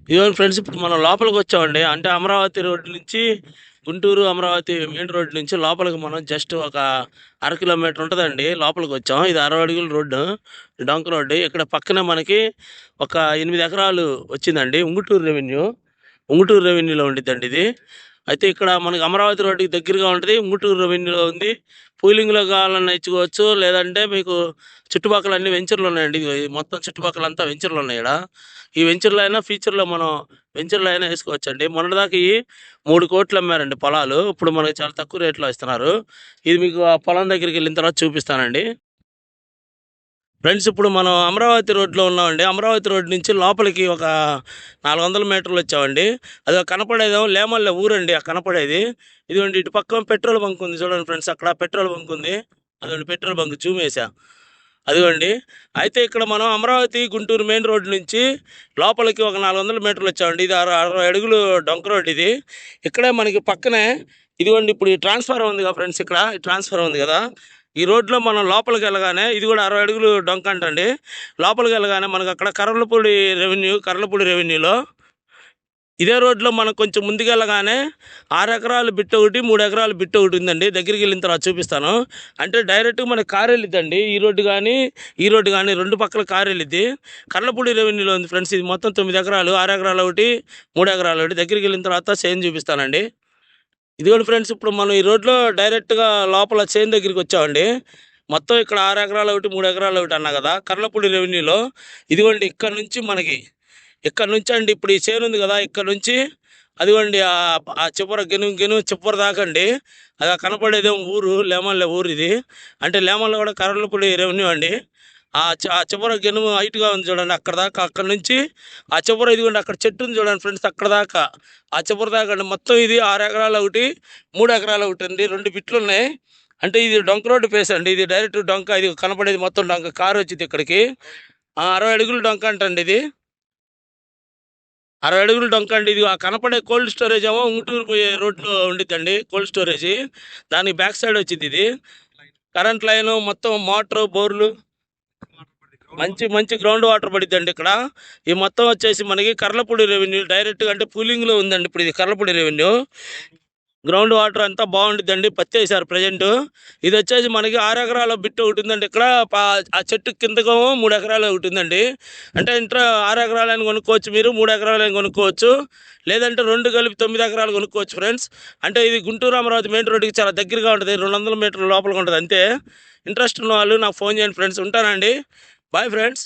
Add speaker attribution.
Speaker 1: ఇదిగోండి ఫ్రెండ్స్, ఇప్పుడు మనం లోపలికి వచ్చామండి. అంటే అమరావతి రోడ్ నుంచి గుంటూరు అమరావతి మెయిన్ రోడ్ నుంచి లోపలికి మనం జస్ట్ ఒక అర కిలోమీటర్ ఉంటుందండి. లోపలికి వచ్చాం. ఇది 60 అడుగుల రోడ్డు, డొంక రోడ్డు. ఇక్కడ పక్కనే మనకి ఒక 8 ఎకరాలు వచ్చిందండి. ఉంగుటూరు రెవెన్యూలో ఉండిద్దండి ఇది. అయితే ఇక్కడ మనకి అమరావతి రోడ్డుకి దగ్గరగా ఉంటుంది. ఉంగుటూరు రెవెన్యూలో ఉంది. పూలింగ్లో కావాలన్నా ఇచ్చుకోవచ్చు, లేదంటే మీకు చుట్టుపక్కల అన్ని వెంచర్లు ఉన్నాయండి. ఇది మొత్తం చుట్టుపక్కల అంతా వెంచర్లు ఉన్నాయి ఇక్కడ. ఈ వెంచర్లో అయినా ఫ్యూచర్లో మనం వెంచర్లో అయినా వేసుకోవచ్చండి. మొన్నటిదాకా ఈ 3 కోట్లు అమ్మారండి పొలాలు. ఇప్పుడు మనకి చాలా తక్కువ రేట్లో ఇస్తున్నారు. ఇది మీకు ఆ పొలం దగ్గరికి వెళ్ళిన తర్వాత చూపిస్తానండి. ఫ్రెండ్స్, ఇప్పుడు మనం అమరావతి రోడ్లో ఉన్నామండి. అమరావతి రోడ్ నుంచి లోపలికి ఒక 400 మీటర్లు వచ్చామండి. అది కనపడేదేమో లేమల్ల ఊరండి ఆ కనపడేది. ఇదిగోండి ఇటు పక్కన పెట్రోల్ బంక్ ఉంది చూడండి ఫ్రెండ్స్, అక్కడ పెట్రోల్ బంక్ ఉంది. అదిగోండి పెట్రోల్ బంక్ జూమ్ వేసా, అదిగోండి. అయితే ఇక్కడ మనం అమరావతి గుంటూరు మెయిన్ రోడ్ నుంచి లోపలికి ఒక 400 మీటర్లు వచ్చామండి. ఇది 60 అడుగులు డొంక రోడ్ ఇది. ఇక్కడే మనకి పక్కనే ఇదిగోండి ఇప్పుడు ఈ ట్రాన్స్ఫారం ఉంది కదా ఫ్రెండ్స్, ఇక్కడ ఈ ట్రాన్స్ఫారం ఉంది కదా, ఈ రోడ్లో మనం లోపలికి వెళ్ళగానే ఇది కూడా 60 అడుగులు డొంక అంటండి. లోపలికి వెళ్ళగానే మనకు అక్కడ కర్లపూడి రెవెన్యూలో ఇదే రోడ్లో మనం కొంచెం ముందుకెళ్ళగానే 6 ఎకరాలు బిట్ ఒకటి, 3 ఎకరాలు బిట్ ఒకటి ఉందండి. దగ్గరికి వెళ్ళిన తర్వాత చూపిస్తాను. అంటే డైరెక్ట్గా మనకి కారు వెళ్ళిద్దండి. ఈ రోడ్డు కానీ రెండు పక్కల కారు వెళ్ళిద్ది. కర్లపూడి రెవెన్యూలో ఉంది ఫ్రెండ్స్. ఇది మొత్తం 9 ఎకరాలు, 6 ఎకరాలు ఒకటి, 3 ఎకరాలు ఒకటి. దగ్గరికి వెళ్ళిన తర్వాత చేంజ్ చూపిస్తానండి. ఇదిగోండి ఫ్రెండ్స్, ఇప్పుడు మనం ఈ రోడ్లో డైరెక్ట్గా లోపల చేను దగ్గరికి వచ్చామండి. మొత్తం ఇక్కడ 6 ఎకరాలు ఒకటి, 3 ఎకరాలు ఒకటి అన్నా కదా కర్లపూడి రెవెన్యూలో. ఇదిగోండి ఇక్కడ నుంచి అండి, ఇప్పుడు ఈ చేను ఉంది కదా, ఇక్కడ నుంచి అదిగోండి ఆ చివర చివర దాకా అండి. అది కనపడేదేమో ఊరు, లేమల్ల ఊరు ఇది. అంటే లేమల్ల కూడా కర్లపూడి రెవెన్యూ అండి. ఆ చివర గెనుము హైట్గా ఉంది చూడండి, అక్కడ దాకా. అక్కడ నుంచి ఆ చివర ఇదిగోండి అక్కడ చెట్టు ఉంది చూడండి ఫ్రెండ్స్, అక్కడ దాకా ఆ చివరి దాకా అండి. మొత్తం ఇది 6 ఎకరాలు ఒకటి, 3 ఎకరాలు ఒకటి అండి. 2 బిట్లు ఉన్నాయి. అంటే ఇది డొంక రోడ్డు ఫేస్ అండి. ఇది డైరెక్ట్ డొంక, ఇది కనపడేది మొత్తం డొంక. కారు వచ్చింది ఇక్కడికి. 60 అడుగులు డొంక అంటండి ఇది. 60 అడుగులు డొంక అండి. ఇది ఆ కనపడే కోల్డ్ స్టోరేజ్ ఏమో ఉంగుటూరు పోయే రోడ్లో ఉండిద్దండి, కోల్డ్ స్టోరేజ్. దానికి బ్యాక్ సైడ్ వచ్చింది ఇది. కరెంట్ లైను మొత్తం, మోటారు, బోర్లు, మంచి మంచి గ్రౌండ్ వాటర్ పడిద్దండి ఇక్కడ. ఈ మొత్తం వచ్చేసి మనకి కర్లపూడి రెవెన్యూ డైరెక్ట్గా, అంటే పూలింగ్లో ఉందండి ఇప్పుడు ఇది కర్లపూడి రెవెన్యూ. గ్రౌండ్ వాటర్ అంతా బాగుంటుందండి. పత్తి వేసారు ప్రజెంట్. ఇది వచ్చేసి మనకి 6 ఎకరాల బిట్ ఒకటి ఉందండి ఇక్కడ. ఆ చెట్టు కిందకేమో 3 ఎకరాలు ఒకటి ఉందండి. అంటే 6 ఎకరాలని కొనుక్కోవచ్చు మీరు, 3 ఎకరాలని కొనుక్కోవచ్చు, లేదంటే రెండు కలిపి 9 ఎకరాలు కొనుక్కోవచ్చు ఫ్రెండ్స్. అంటే ఇది గుంటూరు అమరావతి మెయిన్ రోడ్డుకి చాలా దగ్గరగా ఉంటుంది. 200 మీటర్ల లోపలికి ఉంటుంది అంతే. ఇంట్రెస్ట్ ఉన్న వాళ్ళు నాకు ఫోన్ చేయండి ఫ్రెండ్స్. ఉంటానండి. Bye friends.